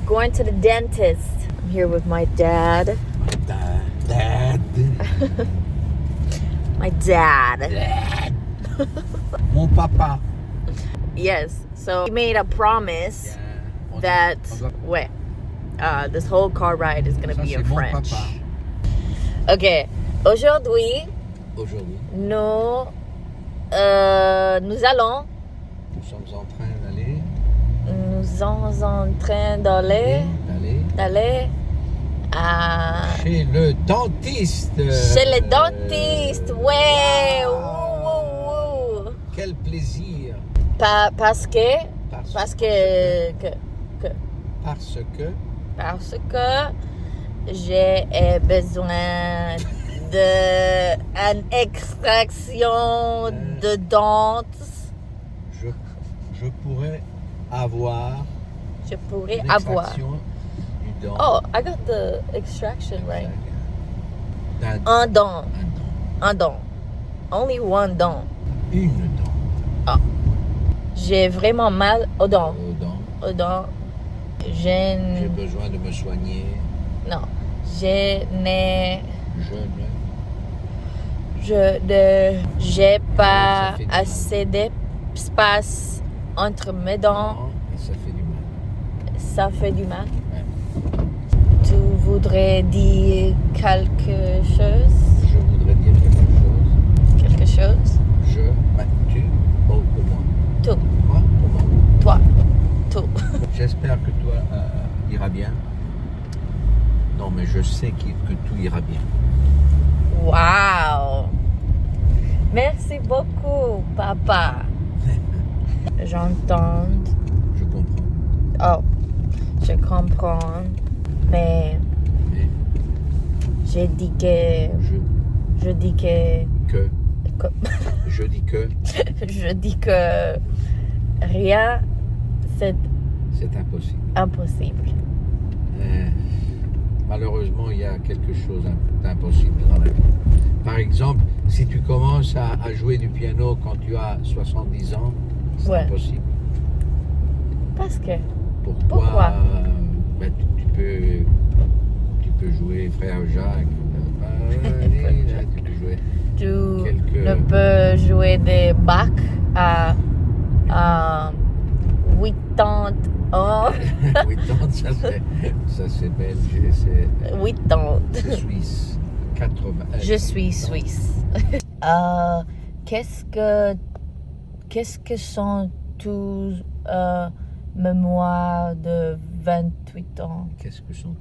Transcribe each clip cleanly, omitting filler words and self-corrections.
going to the dentist. I'm here with my dad. Dad. My dad. Dad. Mon papa. Yes. So he made a promise that this whole car ride is going to be in French. Ok. Aujourd'hui, nous allons. Nous sommes en train d'aller. Nous sommes en train d'aller à. Chez le dentiste. Chez le dentiste, ouais. Wow. Quel plaisir. Parce que j'ai besoin d'une extraction de dents. Je pourrais avoir. L'extraction du dent. Oh, I got the extraction right. Un dent. Only one dent. Une dent. Oh. J'ai vraiment mal aux dents. J'ai besoin de me soigner. Non. J'ai pas assez d'espace entre mes dents. Et ça fait du mal. Ça fait du mal. Ouais. Tu voudrais dire quelque chose? Je voudrais dire quelque chose. Tu, moi. Tout. Moi, moi. Toi. Tout. J'espère que toi ira bien. Non, mais je sais que tout ira bien. Wow! Merci beaucoup, papa. J'entends. Je comprends. Oh, je comprends. Mais j'ai dit que. Je dis que. Je dis que. Je dis que rien, c'est impossible. Malheureusement, il y a quelque chose d'impossible dans la vie. Par exemple, si tu commences à jouer du piano quand tu as 70 ans, c'est impossible. Parce que. Pourquoi? Tu peux jouer Frère Jacques. Tu peux jouer. Tu ne peux jouer des Bach à 80 ans. 80, ça c'est belge. 80. C'est suisse. 80. Je suis suisse. Qu'est-ce que sont tous mémoires de 28 ans? Qu'est-ce que sont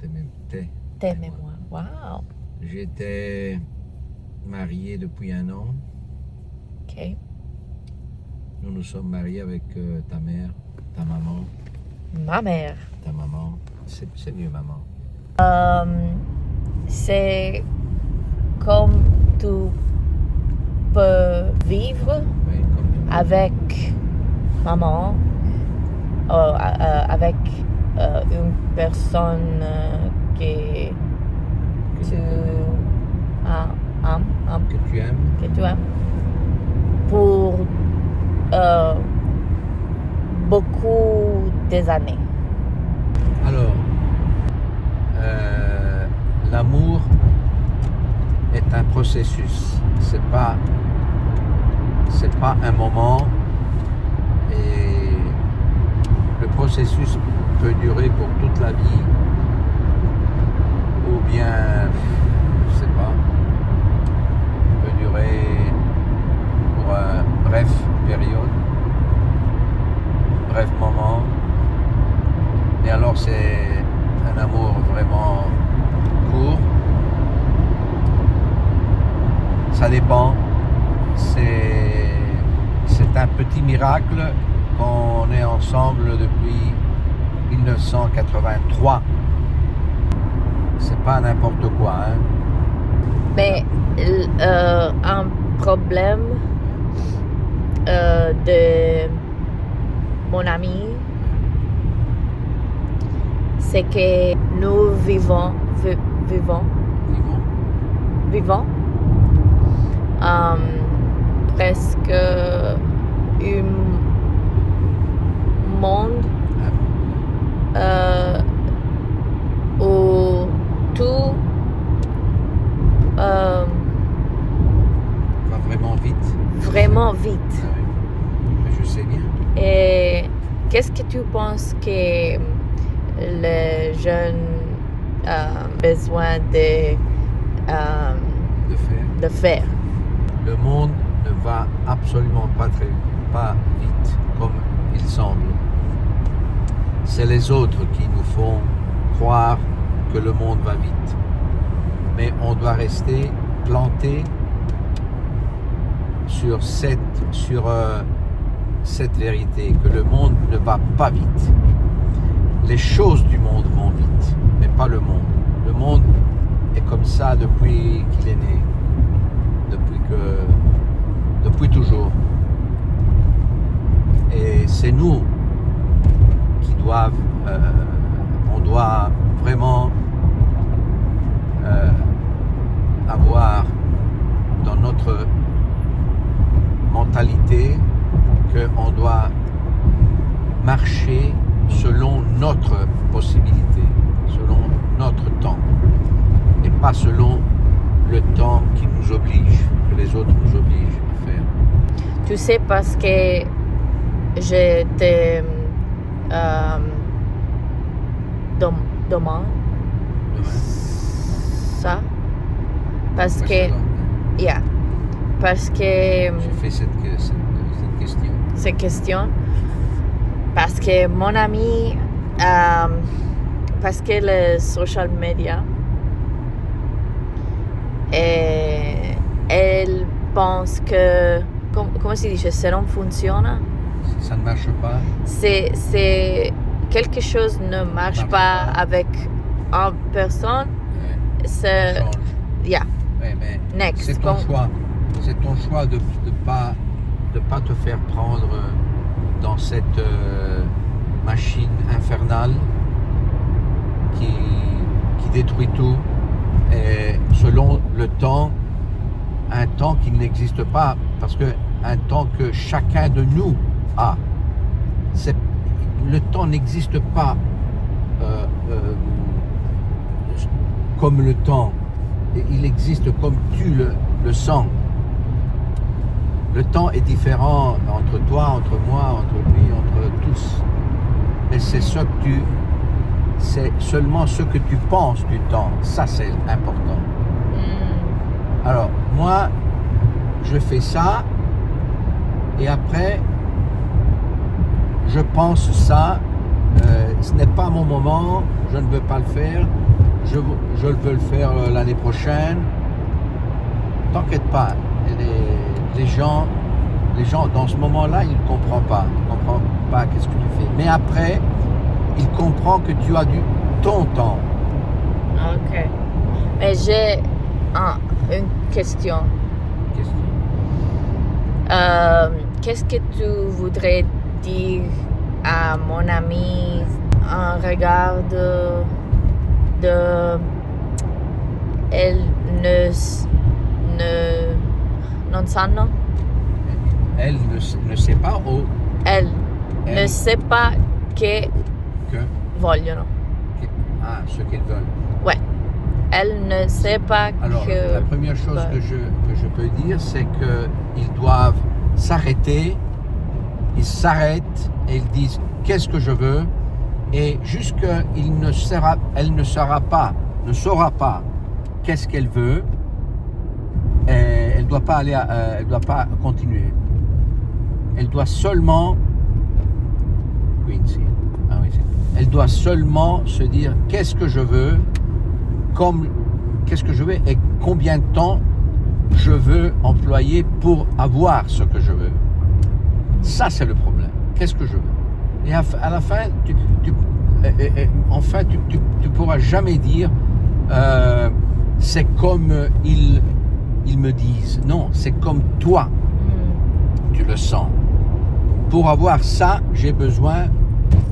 tes mémoires? Wow. J'étais marié depuis 1 an. Ok. Nous nous sommes mariés avec ta mère, ta maman. Ma mère. Ta maman. C'est mieux maman. C'est comme tu peux vivre avec maman, avec une personne que tu aimes pour beaucoup des années. Alors, l'amour est un processus. C'est pas un moment, et le processus peut durer pour toute la vie, ou bien, je sais pas, peut durer pour une brève période, bref moment. Et alors c'est un amour vraiment court. Ça dépend. C'est un petit miracle qu'on est ensemble depuis 1983. C'est pas n'importe quoi, hein. Mais un problème de mon ami, c'est que nous vivons presque un monde vraiment vite. Ah oui. Je sais bien. Et qu'est-ce que tu penses que les jeunes ont besoin de faire? Le monde ne va absolument pas vite comme il semble. C'est les autres qui nous font croire que le monde va vite. Mais on doit rester planté sur cette vérité, que le monde ne va pas vite. Les choses du monde vont vite, mais pas le monde. Le monde est comme ça depuis qu'il est né, depuis toujours. Et c'est nous qui on doit vraiment avoir dans notre mentalité qu'on doit marcher selon notre possibilité, selon notre temps, et pas selon le temps qui nous oblige, que les autres nous obligent à faire. Tu sais, parce que je te demande ça, parce que J'ai fait cette question, parce que mon ami, parce que le social media, elle pense que, comment si dice, se non funziona, si ça ne marche pas, c'est quelque chose ne marche pas avec une personne, c'est change. Mais next. C'est ton choix. C'est ton choix de pas te faire prendre dans cette machine infernale qui détruit tout, et selon le temps, un temps qui n'existe pas, parce que un temps que chacun de nous a. Le temps n'existe pas comme le temps. Il existe comme tu le sens. Le temps est différent entre toi, entre moi, entre lui, entre tous. Mais c'est seulement ce que tu penses du temps. Ça, c'est important. Alors, moi, je fais ça, et après, je pense ça. Ce n'est pas mon moment, je ne veux pas le faire. Je veux le faire l'année prochaine. T'inquiète pas, les gens dans ce moment-là, ils ne comprennent pas. Ils ne comprennent pas qu'est-ce que tu fais. Mais après, ils comprennent que tu as ton temps. Ok. Mais j'ai une question. Qu'est-ce que tu voudrais dire à mon ami en regard elle non sanno? Elle ne sait pas Elle ne sait pas que vogliono. Ce qu'ils veulent. Ouais. Elle ne sait pas. Alors, la première chose que je peux dire, c'est qu'ils doivent s'arrêter. Ils s'arrêtent et ils disent qu'est-ce que je veux, et jusqu'elle ne saura pas qu'est-ce qu'elle veut, et elle doit pas elle doit pas continuer. Elle doit seulement elle doit seulement se dire qu'est-ce que je veux, et combien de temps je veux employer pour avoir ce que je veux. Ça, c'est le problème. Qu'est-ce que je veux? Et à la fin, tu pourras jamais dire c'est comme ils me disent. Non, c'est comme toi, tu le sens. Pour avoir ça, j'ai besoin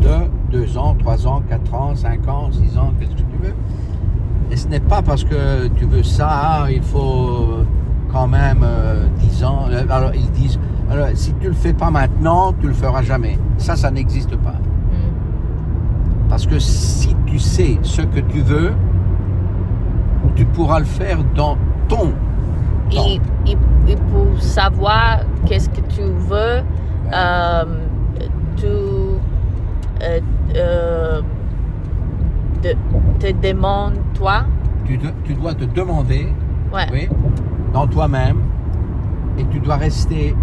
de 2 ans, 3 ans, 4 ans, 5 ans, 6 ans, qu'est-ce que tu veux. Et ce n'est pas parce que tu veux ça, il faut quand même 10 ans. Alors ils disent, alors, si tu le fais pas maintenant, tu le feras jamais. Ça n'existe pas. Parce que si tu sais ce que tu veux, tu pourras le faire dans ton Et pour savoir qu'est-ce que tu veux, tu te demandes toi. Tu dois te demander, Ouais. oui, dans toi-même, et tu dois rester,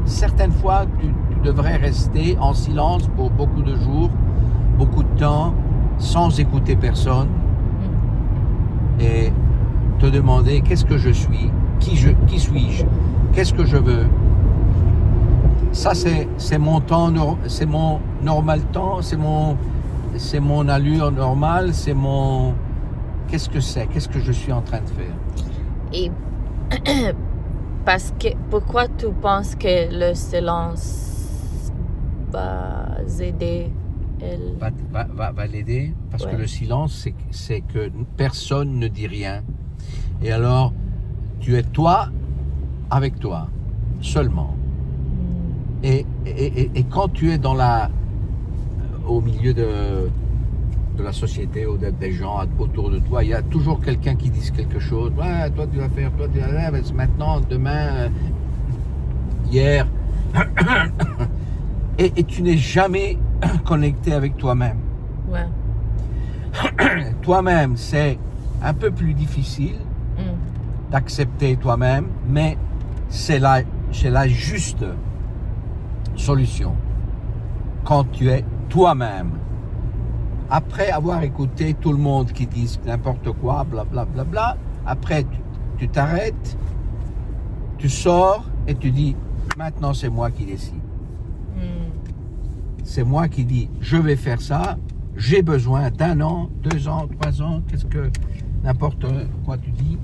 certaines fois, tu devrais rester en silence pour beaucoup de jours, beaucoup de temps, sans écouter personne, et te demander qu'est-ce que je suis, qui suis-je, qu'est-ce que je veux. Ça, c'est mon temps, c'est mon normal temps, c'est mon allure normale, c'est mon... Qu'est-ce que je suis en train de faire? Et pourquoi tu penses que le silence va aider elle? Va l'aider? Parce que le silence, c'est que personne ne dit rien. Et alors, tu es toi avec toi, seulement. Et quand tu es au milieu de la société ou des gens autour de toi, il y a toujours quelqu'un qui dit quelque chose. Ouais, toi tu vas faire, toi tu vas faire, maintenant, demain, hier. Et tu n'es jamais connecté avec toi-même. Ouais. Toi-même, c'est un peu plus difficile d'accepter toi-même, mais c'est la juste solution quand tu es toi-même. Après avoir écouté tout le monde qui dit n'importe quoi, blablabla, bla, bla, bla, après tu t'arrêtes, tu sors et tu dis maintenant c'est moi qui décide. C'est moi qui dis je vais faire ça, j'ai besoin d'1 an, 2 ans, 3 ans, qu'est-ce que n'importe quoi tu dis.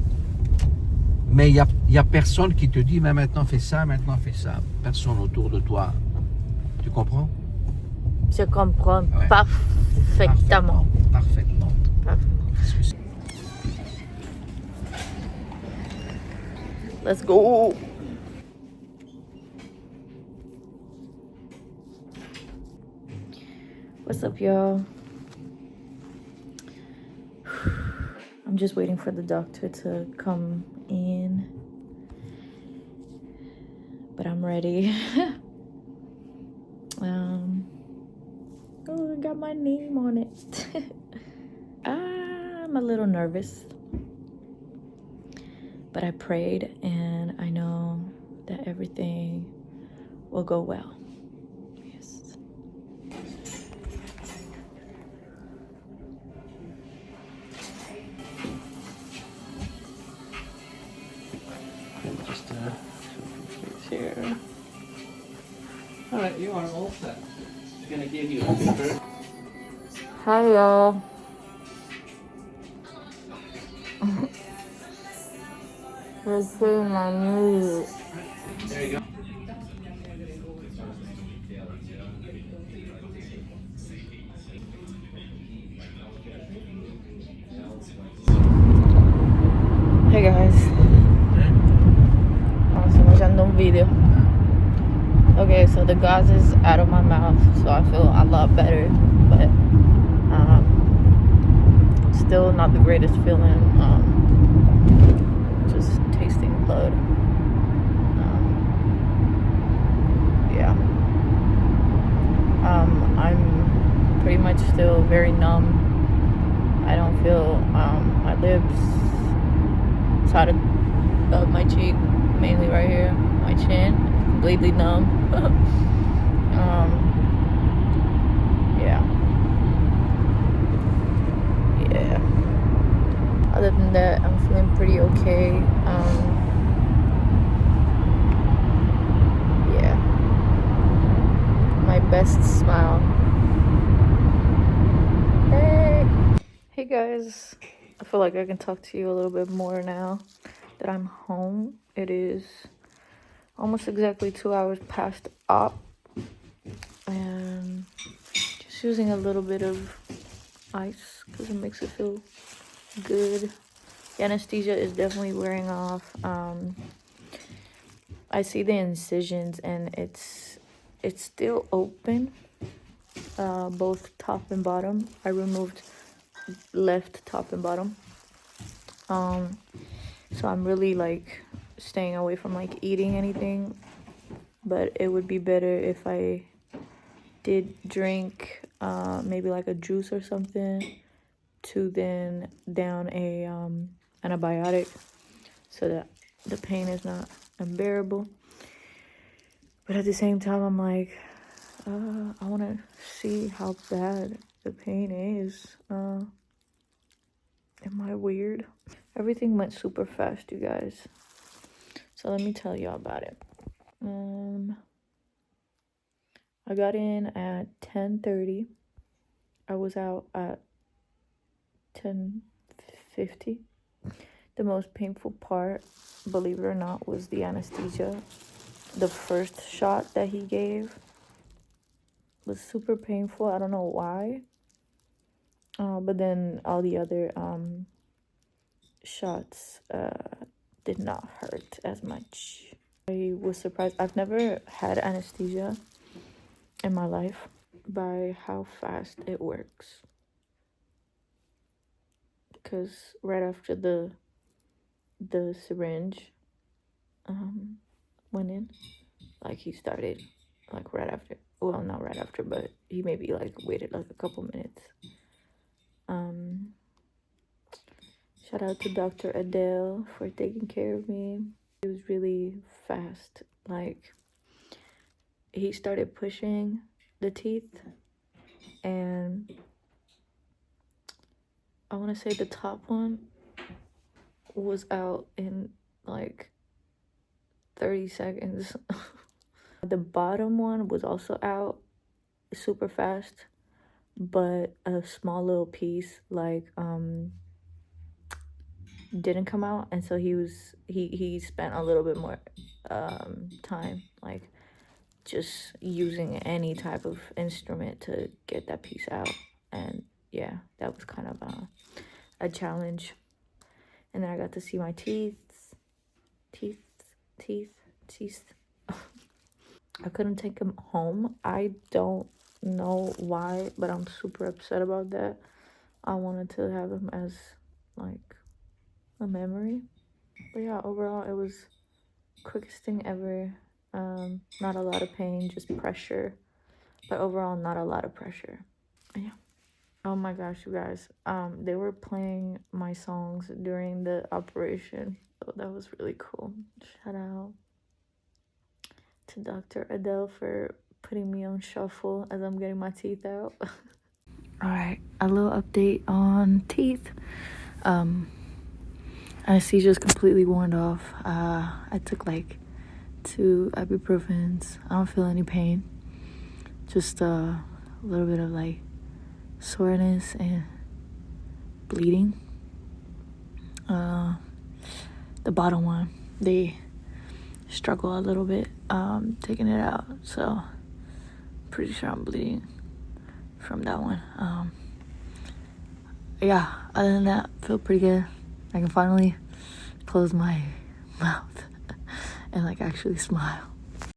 Mais il y a personne qui te dit mais maintenant fais ça, maintenant fais ça. Personne autour de toi. Tu comprends? Je comprends parfaitement. Parfaitement. Let's go. What's up, y'all? I'm just waiting for the doctor to come in. But I'm ready. Oh, I got my name on it. I'm a little nervous. But I prayed and I know that everything will go well. Yes. Just here. All right, you are all set. I'm gonna give you a paper. Hi, y'all. Let's play my music. There you go. Hey guys. Estamos fazendo video. Okay, so the gauze is out of my mouth, so I feel a lot better, but still not the greatest feeling. Just tasting blood. Yeah. I'm pretty much still very numb. I don't feel my lips, side of my cheek, mainly right here, my chin, completely numb. Yeah. Other than that, I'm feeling pretty okay. Yeah. My best smile. Hey guys. I feel like I can talk to you a little bit more now that I'm home. It is almost exactly 2 hours past up. And just using a little bit of ice because it makes it feel good. The anesthesia is definitely wearing off. I see the incisions and it's still open, both top and bottom. I removed left top and bottom. So I'm really like staying away from like eating anything, but it would be better if I did drink maybe like a juice or something to then down a antibiotic so that the pain is not unbearable. But at the same time, I'm like, I want to see how bad the pain is. Am I weird? Everything went super fast, you guys. So let me tell y'all about it. I got in at 10:30. I was out at 10:50. The most painful part, believe it or not, was the anesthesia. The first shot that he gave was super painful. I don't know why. But then all the other shots did not hurt as much. I was surprised. I've never had anesthesia in my life by how fast it works. Because right after the syringe went in, like he started like right after, well, not right after, but he maybe like waited like a couple minutes. Shout out to Dr. Adele for taking care of me. It was really fast. Like he started pushing the teeth, and I want to say the top one was out in like 30 seconds. The bottom one was also out super fast, but a small little piece like didn't come out, and so he spent a little bit more time like just using any type of instrument to get that piece out. And yeah, that was kind of a challenge. And then I got to see my teeth. I couldn't take him home. I don't know why, but I'm super upset about that. I wanted to have him as like a memory. But yeah, overall it was quickest thing ever. Not a lot of pain, just pressure, but overall not a lot of pressure. Yeah. Oh my gosh, you guys, they were playing my songs during the operation, so that was really cool. Shout out to Dr. Adele for putting me on shuffle as I'm getting my teeth out. All right, a little update on teeth. Anesthesia is completely worn off. I took like 2 ibuprofens. I don't feel any pain. Just a little bit of like soreness and bleeding. The bottom one, they struggle a little bit taking it out, so pretty sure I'm bleeding from that one. Yeah, other than that, feel pretty good. I can finally close my mouth and like actually smile.